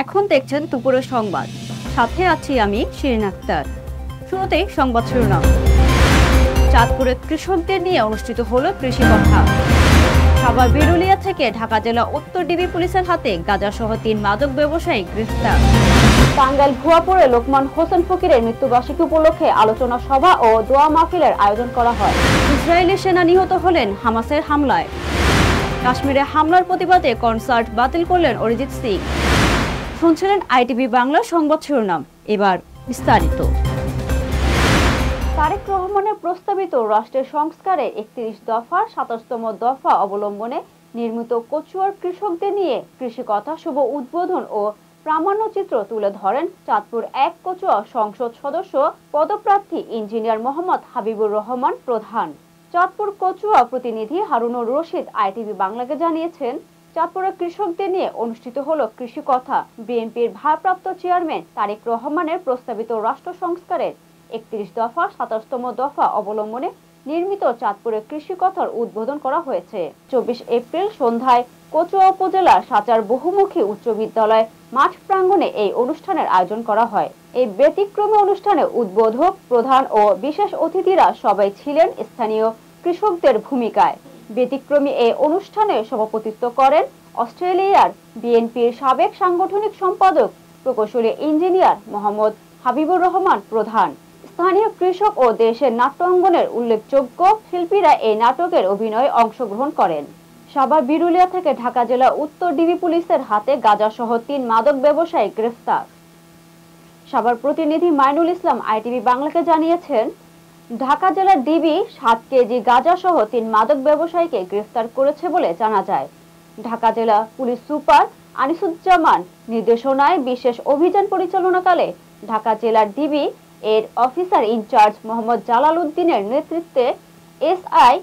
এখন দেখছেন দুপুরের সংবাদ, সাথে আছি আমি শিরিন আক্তার। শুরুতেই সংবাদ শিরোনাম। চাঁদপুরে কৃষকদের নিয়ে অনুষ্ঠিত হলো কৃষি কথা। সাভার বিরুলিয়া থেকে ঢাকা জেলা উত্তর ডিবি পুলিশের হাতে গাঁজাসহ ৩ মাদক ব্যবসায়ী গ্রেফতার। টাঙ্গাইল ভুয়াপুরে লোকমান হোসেন ফকিরের মৃত্যুবার্ষিকী উপলক্ষে আলোচনা সভা ও দোয়া মাহফিলের আয়োজন করা হয়। ইসরায়েলি সেনা নিহত হলেন হামাসের হামলায়। কাশ্মীরে হামলার প্রতিবাদে কনসার্ট বাতিল করলেন অরিজিৎ সিং। শুনছিলেন আইটিভি বাংলা সংবাদ শিরোনাম, এবার বিস্তারিত। তারেক রহমানের প্রস্তাবিত রাষ্ট্রের সংস্কারে ৩১ দফার ২৭তম দফা অবলম্বনে নির্মিত কচুয়ার কৃষকদের নিয়ে কৃষি কথা শুভ উদ্বোধন ও প্রামাণ্যচিত্র তুলে ধরেন চাঁদপুর ১ কচুয়া সংসদ সদস্য পদপ্রার্থী ইঞ্জিনিয়ার মোহাম্মদ হাবিবুর রহমান প্রধান। চাঁদপুর কচুয়া প্রতিনিধি হারুনুর রশিদ আইটিভি বাংলাকে জানিয়েছেন, চাঁদপুরের কৃষকদের নিয়ে অনুষ্ঠিত হলো কৃষি কথা। বিএনপির ভারপ্রাপ্ত চেয়ারম্যান তারেক রহমানের প্রস্তাবিত রাষ্ট্র সংস্কারের ৩১ দফা ২৭তম দফা অবলম্বনে নির্মিত চাঁদপুরের কৃষি কথার উদ্বোধন করা হয়েছে। ২৪ এপ্রিল সন্ধ্যায় কচুয়া উপজেলার সাচার বহুমুখী উচ্চ বিদ্যালয় মাঠ প্রাঙ্গণে এই অনুষ্ঠানের আয়োজন করা হয়। এই ব্যতিক্রমী অনুষ্ঠানে উদ্বোধক, প্রধান ও বিশেষ অতিথিরা সবাই ছিলেন স্থানীয় কৃষকদের ভূমিকায়। ব্যতিক্রমী এই অনুষ্ঠানে সভাপতিত্ব করেন অস্ট্রেলিয়ার বিএনপির সাবেক সাংগঠনিক সম্পাদক প্রকৌশলী ইঞ্জিনিয়ার মোহাম্মদ হাবিবুর রহমান প্রধান। স্থানীয় কৃষক ও দেশের নাট্য অঙ্গনের উল্লেখযোগ্য শিল্পীরা এই নাটকের অভিনয়ে অংশগ্রহণ করেন। সাভার বিরুলিয়া থেকে ঢাকা জেলা উত্তর ডিবি পুলিশের হাতে গাঁজাসহ ৩ মাদক ব্যবসায়ী গ্রেফতার। সাভার প্রতিনিধি মাইনুল ইসলাম আইটিভি বাংলাকে জানিয়েছেন, ঢাকা জেলার ডিবি ৭ কেজি গাঁজাসহ ৩ মাদক ব্যবসায়ীকে গ্রেফতার করেছে বলে জানা যায়। ঢাকা জেলা পুলিশ সুপার আনিসুজ্জামান নির্দেশনায় বিশেষ অভিযান পরিচালনাকালে ঢাকা জেলার ডিবি এর অফিসার ইনচার্জ মোহাম্মদ জালাল উদ্দিনের নেতৃত্বে এসআই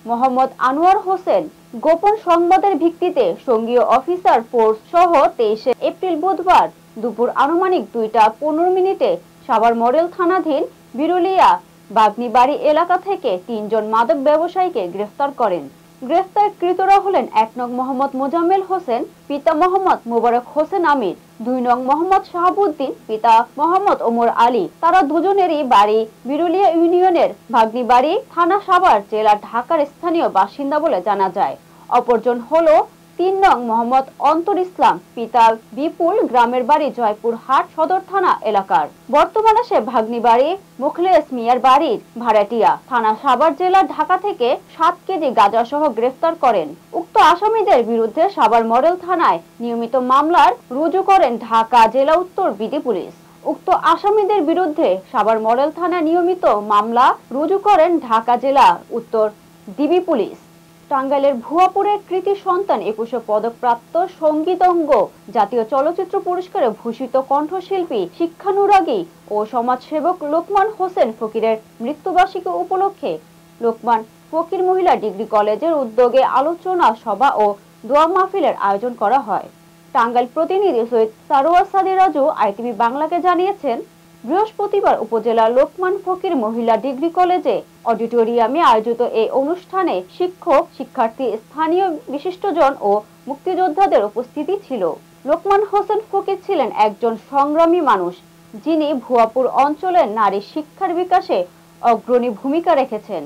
মোহাম্মদ আনোয়ার হোসেন গোপন সংবাদের ভিত্তিতে সঙ্গীয় অফিসার ফোর্স সহ ২৩ এপ্রিল বুধবার দুপুর আনুমানিক ২টা ১৫ মিনিটে সাভার মডেল থানাধীন বিরুলিয়া বাগনিবাড়ি এলাকা থেকে ৩ জন মাদক ব্যবসায়ীকে গ্রেফতার করেন। গ্রেফতারকৃতরা হলেন ১ নং মোহাম্মদ মোজাম্মেল হোসেন, পিতা মোহাম্মদ মোবারক হোসেন আমির, ২ নং মোহাম্মদ শাহাবুদ্দিন, পিতা মোহাম্মদ ওমর আলী। তারা দুজনেরই বাড়ি বিরুলিয়া ইউনিয়নের ভাগ্নিবাড়ি, থানা সাভার, জেলা ঢাকার স্থানীয় বাসিন্দা বলে জানা যায়। অপরজন হলো ৩ নং মোহাম্মদ অন্তর ইসলাম, পিতা বিপুল, গ্রামের বাড়ি জয়পুর হাট সদর থানা এলাকার। বর্তমানে সে ভাগ্নিবাড়ি মুখলেস মিয়ার বাড়ির ভাড়াটিয়া। থানা সাভার জেলা ঢাকা থেকে ৭ কেজি গাঁজাসহ গ্রেফতার করেন। উক্ত আসামিদের বিরুদ্ধে সাভার মডেল থানায় নিয়মিত মামলার রুজু করেন ঢাকা জেলা উত্তর বিডি পুলিশ। উক্ত আসামিদের বিরুদ্ধে সাভার মডেল থানায় নিয়মিত মামলা রুজু করেন ঢাকা জেলা উত্তর ডিবি পুলিশ। টাঙ্গাইলের ভুয়াপুরের কৃতি সন্তান ২১ পদকপ্রাপ্ত সঙ্গীতজ্ঞ, জাতীয় চলচ্চিত্র পুরস্কারে ভূষিত কণ্ঠশিল্পী, শিক্ষানুরাগী ও সমাজসেবক লোকমান হোসেন ফকিরের মৃত্যুবার্ষিকী উপলক্ষে লোকমান ফকির মহিলা ডিগ্রি কলেজের উদ্যোগে আলোচনা সভা ও দোয়া মাহফিলের আয়োজন করা হয়। টাঙ্গাইল প্রতিনিধি সৈয়দ সারোয়ার সাদি রাজু আইটিভি বাংলাকে জানিয়েছেন, বৃহস্পতিবার উপজেলার লোকমান ফকির মহিলা ডিগ্রি কলেজে অডিটোরিয়ামে আয়োজিত এই অনুষ্ঠানে শিক্ষক, শিক্ষার্থী, স্থানীয় বিশিষ্টজন ও মুক্তিযোদ্ধাদের উপস্থিতি ছিল। লোকমান হোসেন ফকির ছিলেন একজন সংগ্রামী মানুষ, যিনি ভুয়াপুর অঞ্চলের নারী শিক্ষার বিকাশে অগ্রণী ভূমিকা রেখেছেন।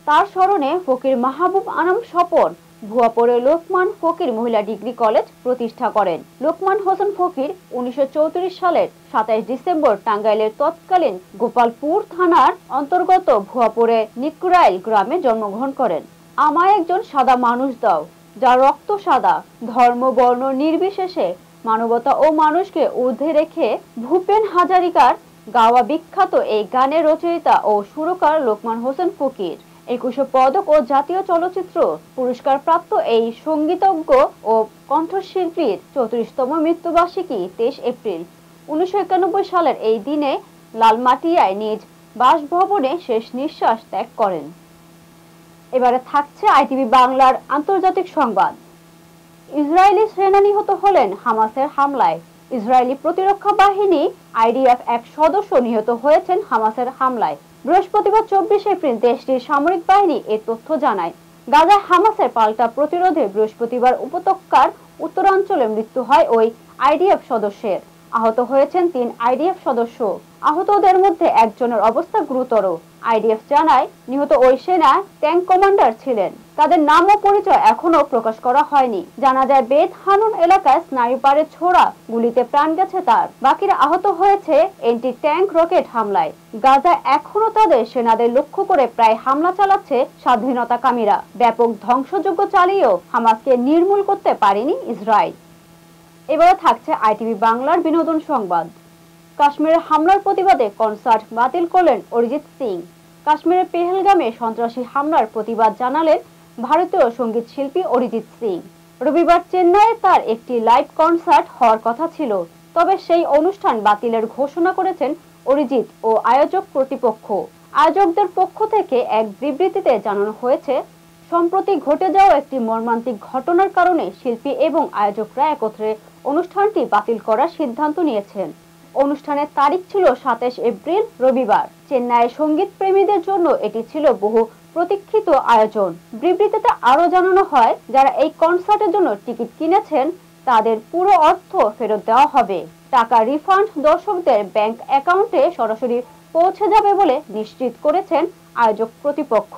তার স্মরণে ফকির মাহবুব আনাম স্বপন ভুয়াপুরে লোকমান ফকির মহিলা ডিগ্রি কলেজ প্রতিষ্ঠা করেন। লোকমান হোসেন ফকির ১৯৩৪ সালের ২৭ ডিসেম্বর টাঙ্গাইলের তৎকালীন গোপালপুর থানার অন্তর্গত ভুয়াপুরে নিকরাইল গ্রামে জন্মগ্রহণ করেন। আমায় একজন সাদা মানুষ দাও, যার রক্ত সাদা, ধর্ম বর্ণ নির্বিশেষে মানবতা ও মানুষকে ঊর্ধ্বে রেখে ভূপেন হাজারিকার গাওয়া বিখ্যাত এই গানের রচয়িতা ও সুরকার লোকমান হোসেন ফকির। ২১ পদক ও জাতীয় চলচ্চিত্র পুরস্কার প্রাপ্ত এই সঙ্গীতজ্ঞ ও কণ্ঠশিল্পীর ৩৪তম মৃত্যুবার্ষিকী ২৩ এপ্রিল ১৯৯১ সালের এই দিনে লালমাটিয়ায় নিজ বাসভবনে শেষ নিঃশ্বাস ত্যাগ করেন। এবারে থাকছে আইটিভি বাংলার আন্তর্জাতিক সংবাদ। ইসরায়েলি সেনা নিহত হলেন হামাসের হামলায়। ইসরায়েলি প্রতিরক্ষা বাহিনী আইডিএফ এক সদস্য নিহত হয়েছেন হামাসের হামলায়। বৃহস্পতিবার 24 এপ্রিল দেশটির সামরিক বাহিনী এ তথ্য জানায়। গাজায় হামাসের পাল্টা প্রতিরোধে বৃহস্পতিবার উপত্যকার উত্তরাঞ্চলে মৃত্যু হয় ওই আইডিএফ সদস্যের। আহত হয়েছেন 3 আইডিএফ সদস্য। আহতদের মধ্যে একজনের অবস্থা গুরুতর। আইডিএফ জানায় নিহত ওই সেনা ট্যাঙ্ক কমান্ডার ছিলেন। তাদের নাম ও পরিচয় এখনো প্রকাশ করা হয়নি। জানা যায় বেত হানুন এলাকায় স্নাইপারে ছোড়া গুলিতে প্রাণ গেছে তার। বাকিরা আহত হয়েছে এন্টি ট্যাঙ্ক রকেট হামলায়। গাজায় এখনো তাদের সেনাদের লক্ষ্য করে প্রায় হামলা চালাচ্ছে স্বাধীনতাকামীরা। ব্যাপক ধ্বংসযজ্ঞ চালিয়েও হামাসকে নির্মূল করতে পারেনি ইসরায়েল। এবারে থাকছে আইটিভি বাংলার বিনোদন সংবাদ। কাশ্মীরের হামলার প্রতিবাদে কনসার্ট বাতিল করলেন অরিজিৎ সিং। কাশ্মীরের পেহেলগামে সন্ত্রাসী হামলার প্রতিবাদ জানালেন ভারতীয় সঙ্গীত শিল্পী অরিজিৎ সিং। রবিবার চেন্নাইয়ে তার একটি লাইভ কনসার্ট হওয়ার কথা ছিল, তবে সেই অনুষ্ঠান বাতিলের ঘোষণা করেছেন অরিজিৎ ও আয়োজক কর্তৃপক্ষ। আয়োজকদের পক্ষ থেকে এক বিবৃতিতে জানানো হয়েছে, সম্প্রতি ঘটে যাওয়া একটি মর্মান্তিক ঘটনার কারণে শিল্পী এবং আয়োজকরা একত্রে অনুষ্ঠানটি বাতিল করার সিদ্ধান্ত নিয়েছেন। অনুষ্ঠানের তারিখ ছিল 27 এপ্রিল রবিবার। চেন্নাইয়ের সঙ্গীত প্রেমীদের জন্য এটি ছিল বহু প্রতীক্ষিত আয়োজন। বিবৃতিতে আরো জানানো হয়, যারা এই কনসার্টের জন্য টিকিট কিনেছেন তাদের পুরো অর্থ ফেরত দেওয়া হবে। টাকা রিফান্ড দর্শকদের ব্যাংক অ্যাকাউন্টে সরাসরি পৌঁছে যাবে বলে নিশ্চিত করেছেন আয়োজক কর্তৃপক্ষ।